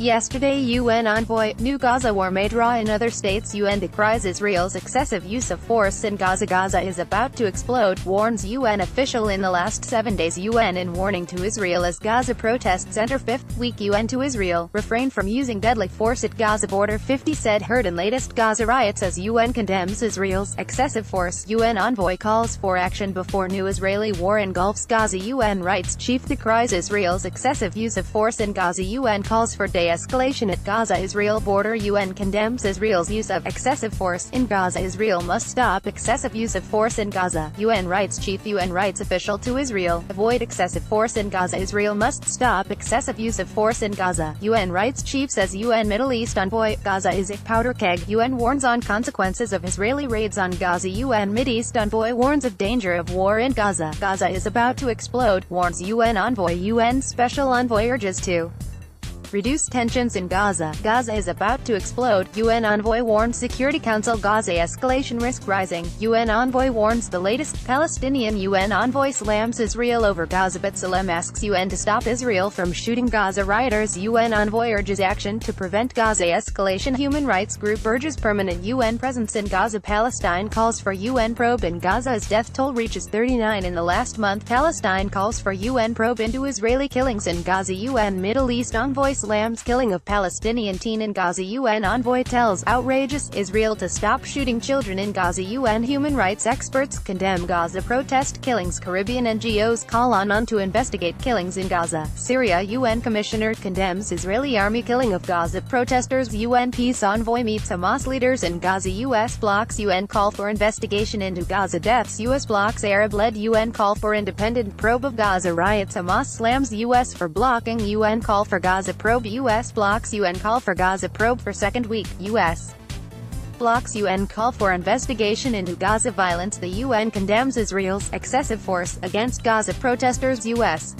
Yesterday, UN envoy, new Gaza war may draw in other states. UN decries Israel's excessive use of force in Gaza. Gaza is about to explode, warns UN official. In the last 7 days, UN in warning to Israel as Gaza protests enter fifth week. UN to Israel, refrain from using deadly force at Gaza border. 50 said heard in latest Gaza riots as UN condemns Israel's excessive force. UN envoy calls for action before new Israeli war engulfs Gaza. UN rights chief decries Israel's excessive use of force in Gaza. UN calls for de-escalation at Gaza-Israel border. UN condemns Israel's use of excessive force in Gaza. Israel must stop excessive use of force in Gaza. UN rights chief, UN rights official to Israel, avoid excessive force in Gaza. Israel must stop excessive use of force in Gaza. UN rights chief says UN Middle East envoy, Gaza is a powder keg. UN warns on consequences of Israeli raids on Gaza. UN Mideast envoy warns of danger of war in Gaza. Gaza is about to explode, warns UN envoy. UN special envoy urges to reduce tensions in Gaza. Gaza is about to explode, UN envoy warns Security Council. Gaza escalation risk rising, UN envoy warns. The latest Palestinian UN envoy slams Israel over Gaza. B'Tselem asks UN to stop Israel from shooting Gaza rioters. UN envoy urges action to prevent Gaza escalation. Human rights group urges permanent UN presence in Gaza. Palestine calls for UN probe in Gaza as death toll reaches 39 in the last month. Palestine calls for UN probe into Israeli killings in Gaza. UN Middle East envoy slams killing of Palestinian teen in Gaza. UN envoy tells outrageous Israel to stop shooting children in Gaza. UN human rights experts condemn Gaza protest killings. Caribbean NGOs call on to investigate killings in Gaza. Syria UN commissioner condemns Israeli army killing of Gaza protesters. UN peace envoy meets Hamas leaders in Gaza. US blocks UN call for investigation into Gaza deaths. US blocks Arab-led UN call for independent probe of Gaza riots. Hamas slams US for blocking UN call for Gaza probe. US blocks UN call for Gaza probe for second week. US blocks UN call for investigation into Gaza violence. The UN condemns Israel's excessive force against Gaza protesters. US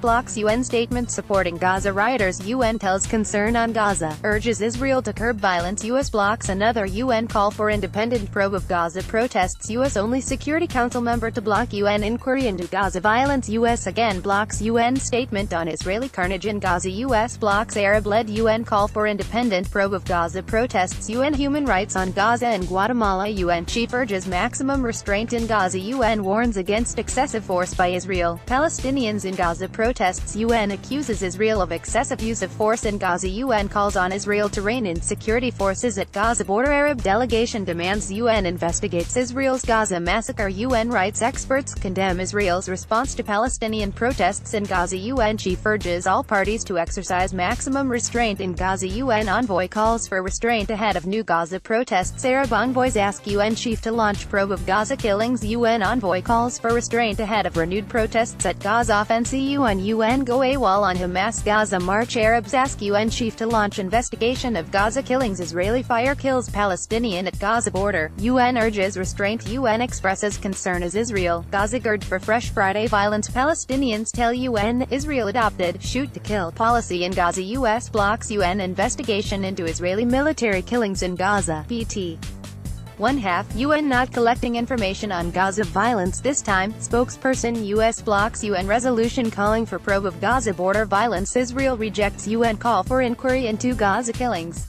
blocks UN statement supporting Gaza rioters. UN tells concern on Gaza, urges Israel to curb violence. US blocks another UN call for independent probe of Gaza protests. US only Security Council member to block UN inquiry into Gaza violence. US again blocks UN statement on Israeli carnage in Gaza. US blocks Arab-led UN call for independent probe of Gaza protests. UN human rights on Gaza and Guatemala. UN chief urges maximum restraint in Gaza. UN warns against excessive force by Israel. Palestinians in Gaza protests. UN accuses Israel of excessive use of force in Gaza. UN calls on Israel to rein in security forces at Gaza border. Arab delegation demands UN investigates Israel's Gaza massacre. UN rights experts condemn Israel's response to Palestinian protests in Gaza. UN chief urges all parties to exercise maximum restraint in Gaza. UN envoy calls for restraint ahead of new Gaza protests. Arab envoys ask UN chief to launch probe of Gaza killings. UN envoy calls for restraint ahead of renewed protests at Gaza. UN go AWOL on Hamas Gaza march. Arabs ask UN chief to launch investigation of Gaza killings. Israeli fire kills Palestinian at Gaza border. UN urges restraint. UN expresses concern as Israel Gaza gird for fresh Friday violence. Palestinians tell UN Israel adopted shoot to kill policy in Gaza. US blocks UN investigation into Israeli military killings in Gaza. PT 1/2 UN not collecting information on Gaza violence this time. Spokesperson US blocks UN resolution calling for probe of Gaza border violence. Israel rejects UN call for inquiry into Gaza killings.